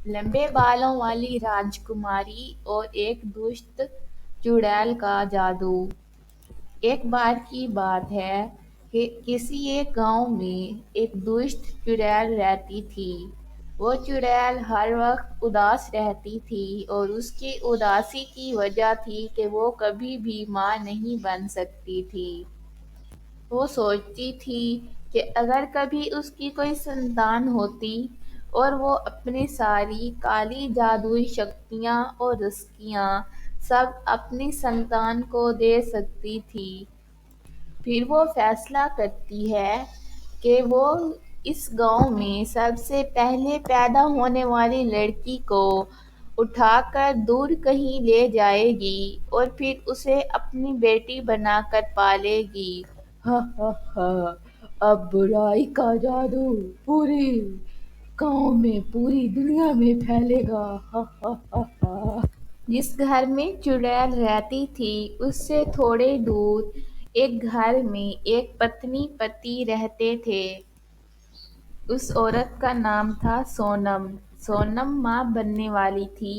لمبے بالوں والی راجکماری اور ایک دشت چڑیل کا جادو۔ ایک بار کی بات ہے کہ کسی ایک گاؤں میں ایک دشت چڑیل رہتی تھی۔ وہ چڑیل ہر وقت اداس رہتی تھی اور اس کی اداسی کی وجہ تھی کہ وہ کبھی بھی ماں نہیں بن سکتی تھی۔ وہ سوچتی تھی کہ اگر کبھی اس کی کوئی سنتان ہوتی اور وہ اپنی ساری کالی جادوئی شکتیاں اور رزقیاں سب اپنی سنتان کو دے سکتی تھی۔ پھر وہ فیصلہ کرتی ہے کہ وہ اس گاؤں میں سب سے پہلے پیدا ہونے والی لڑکی کو اٹھا کر دور کہیں لے جائے گی اور پھر اسے اپنی بیٹی بنا کر پالے گی۔ ہا ہا ہا، اب برائی کا جادو پوری گاؤں میں، پوری دنیا میں پھیلے گا۔ ہا ہا ہا ہا۔ جس گھر میں چڑیل رہتی تھی اس سے تھوڑے دور ایک گھر میں ایک پتنی پتی رہتے تھے۔ اس عورت کا نام تھا سونم۔ سونم ماں بننے والی تھی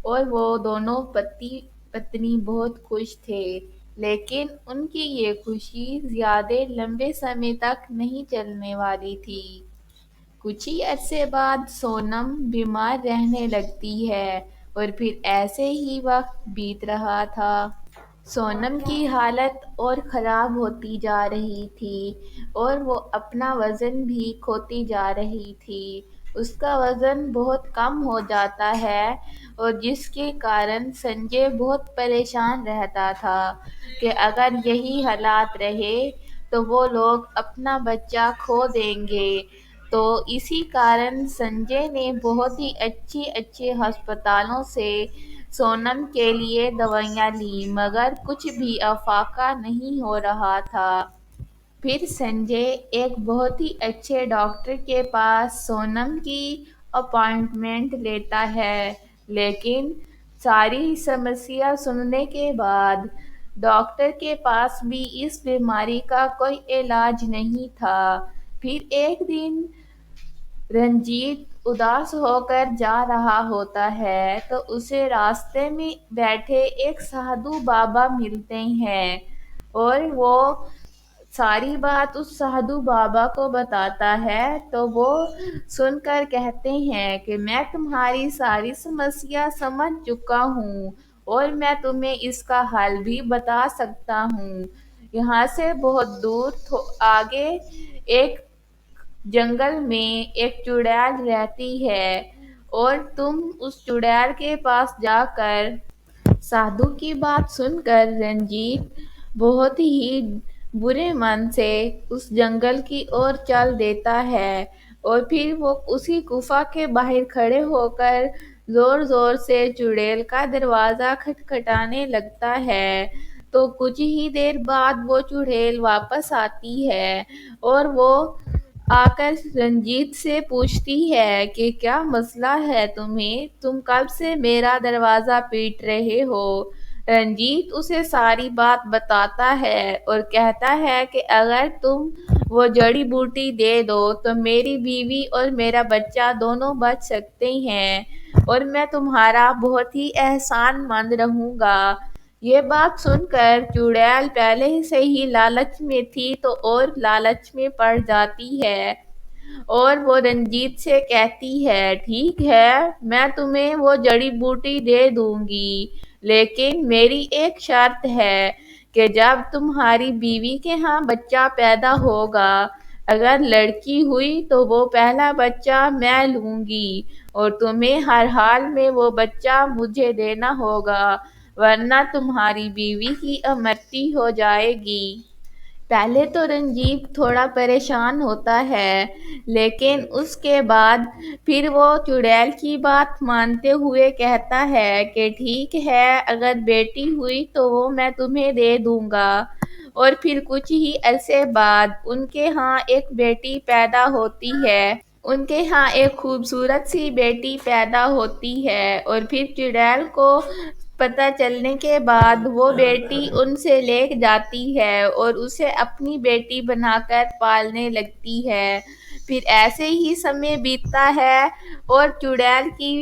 اور وہ دونوں پتی پتنی بہت خوش تھے، لیکن ان کی یہ خوشی زیادہ لمبے سمے تک نہیں چلنے والی تھی۔ کچھ ہی عرصے بعد سونم بیمار رہنے لگتی ہے اور پھر ایسے ہی وقت بیت رہا تھا۔ سونم کی حالت اور خراب ہوتی جا رہی تھی اور وہ اپنا وزن بھی کھوتی جا رہی تھی۔ اس کا وزن بہت کم ہو جاتا ہے اور جس کے کارن سنجے بہت پریشان رہتا تھا کہ اگر یہی حالات رہے تو وہ لوگ اپنا بچہ کھو دیں گے۔ تو اسی کارن سنجے نے بہت ہی اچھے ہسپتالوں سے سونم کے لیے دوائیاں لیں مگر کچھ بھی افاقہ نہیں ہو رہا تھا۔ پھر سنجے ایک بہت ہی اچھے ڈاکٹر کے پاس سونم کی اپائنٹمنٹ لیتا ہے، لیکن ساری سمسیا سننے کے بعد ڈاکٹر کے پاس بھی اس بیماری کا کوئی علاج نہیں تھا۔ پھر ایک دن رنجیت اداس ہو کر جا رہا ہوتا ہے تو اسے راستے میں بیٹھے ایک سادھو بابا ملتے ہیں اور وہ ساری بات اس سادھو بابا کو بتاتا ہے تو وہ سن کر کہتے ہیں کہ میں تمہاری ساری سمسیا سمجھ چکا ہوں اور میں تمہیں اس کا حل بھی بتا سکتا ہوں۔ یہاں سے بہت دور آگے ایک جنگل میں ایک چڑیل رہتی ہے اور تم اس چڑیل کے پاس جا کر سادھو کی بات سن کر رنجیت بہت ہی برے من سے اس جنگل کی اور چل دیتا ہے اور پھر وہ اسی غفا کے باہر کھڑے ہو کر زور زور سے چڑیل کا دروازہ کھٹکھٹانے لگتا ہے۔ تو کچھ ہی دیر بعد وہ چڑیل واپس آتی ہے اور وہ آ کر رنجیت سے پوچھتی ہے کہ کیا مسئلہ ہے تمہیں، تم کب سے میرا دروازہ پیٹ رہے ہو؟ رنجیت اسے ساری بات بتاتا ہے اور کہتا ہے کہ اگر تم وہ جڑی بوٹی دے دو تو میری بیوی اور میرا بچہ دونوں بچ سکتے ہیں اور میں تمہارا بہت ہی احسان مند رہوں گا۔ یہ بات سن کر چڑیل پہلے سے ہی لالچ میں تھی تو اور لالچ میں پڑ جاتی ہے اور وہ رنجیت سے کہتی ہے ٹھیک ہے میں تمہیں وہ جڑی بوٹی دے دوں گی، لیکن میری ایک شرط ہے کہ جب تمہاری بیوی کے ہاں بچہ پیدا ہوگا اگر لڑکی ہوئی تو وہ پہلا بچہ میں لوں گی اور تمہیں ہر حال میں وہ بچہ مجھے دینا ہوگا ورنہ تمہاری بیوی کی امرتی ہو جائے گی۔ پہلے تو رنجیت تھوڑا پریشان ہوتا ہے لیکن اس کے بعد پھر وہ چڑیل کی بات مانتے ہوئے کہتا ہے کہ ٹھیک ہے اگر بیٹی ہوئی تو وہ میں تمہیں دے دوں گا۔ اور پھر کچھ ہی عرصے بعد ان کے ہاں ایک بیٹی پیدا ہوتی ہے۔ ان کے ہاں ایک خوبصورت سی بیٹی پیدا ہوتی ہے اور پھر چڑیل کو پتہ چلنے کے بعد وہ بیٹی ان سے لے جاتی ہے اور اسے اپنی بیٹی بنا کر پالنے لگتی ہے۔ پھر ایسے ہی سمے بیتتا ہے اور چڑیل کی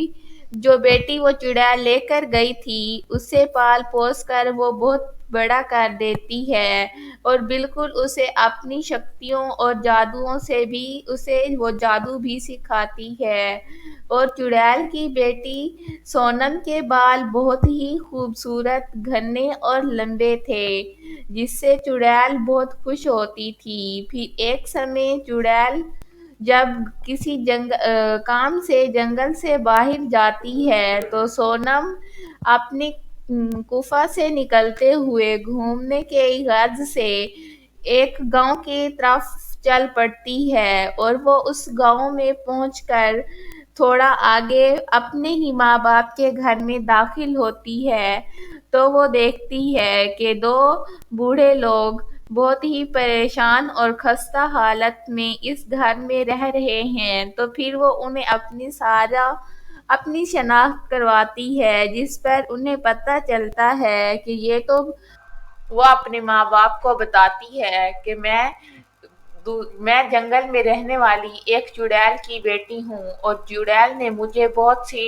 جو بیٹی وہ چڑیل لے کر گئی تھی اسے پال پوس کر وہ بہت بڑا کر دیتی ہے اور بالکل اسے اپنی شکتیوں اور جادوؤں سے بھی اسے وہ جادو بھی سکھاتی ہے۔ اور چڑیل کی بیٹی سونم کے بال بہت ہی خوبصورت گھنے اور لمبے تھے جس سے چڑیل بہت خوش ہوتی تھی۔ پھر ایک سمے چڑیل جب کسی کام سے جنگل سے باہر جاتی ہے تو سونم اپنی قفا سے نکلتے ہوئے گھومنے کے غرض سے ایک گاؤں کی طرف چل پڑتی ہے اور وہ اس گاؤں میں پہنچ کر تھوڑا آگے اپنے ہی ماں باپ کے گھر میں داخل ہوتی ہے تو وہ دیکھتی ہے کہ دو بوڑھے لوگ بہت ہی پریشان اور خستہ حالت میں اس گھر میں رہ رہے ہیں تو پھر وہ انہیں اپنی شناخت کرواتی ہے جس پر انہیں پتہ چلتا ہے کہ یہ تو وہ اپنے ماں باپ کو بتاتی ہے کہ میں جنگل میں رہنے والی ایک چڑیل کی بیٹی ہوں اور چڑیل نے مجھے بہت سی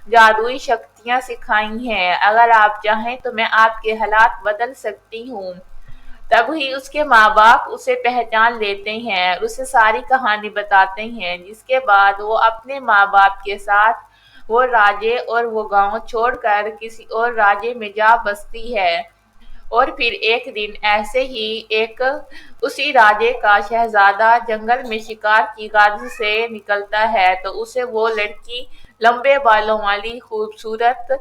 جادوئی شکتیاں سکھائی ہیں، اگر آپ چاہیں تو میں آپ کے حالات بدل سکتی ہوں۔ تب ہی اس کے ماں باپ اسے پہچان لیتے ہیں اور اسے ساری کہانی بتاتے ہیں، جس کے بعد وہ اپنے ماں باپ کے ساتھ وہ راجے اور وہ گاؤں چھوڑ کر کسی اور راجے میں جا بستی ہے۔ اور پھر ایک دن ایسے ہی اسی راجے کا شہزادہ جنگل میں شکار کی غرض سے نکلتا ہے تو اسے وہ لڑکی لمبے بالوں والی خوبصورت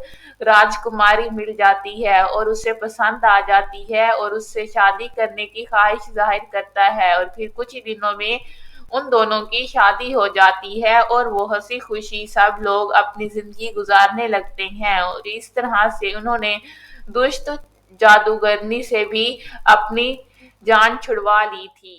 راجکماری مل جاتی ہے اور اسے پسند آ جاتی ہے اور اس سے شادی کرنے کی خواہش ظاہر کرتا ہے اور پھر کچھ ہی دنوں میں ان دونوں کی شادی ہو جاتی ہے اور وہ ہنسی خوشی سب لوگ اپنی زندگی گزارنے لگتے ہیں اور اس طرح سے انہوں نے دشت جادوگرنی سے بھی اپنی جان چھڑوا لی تھی۔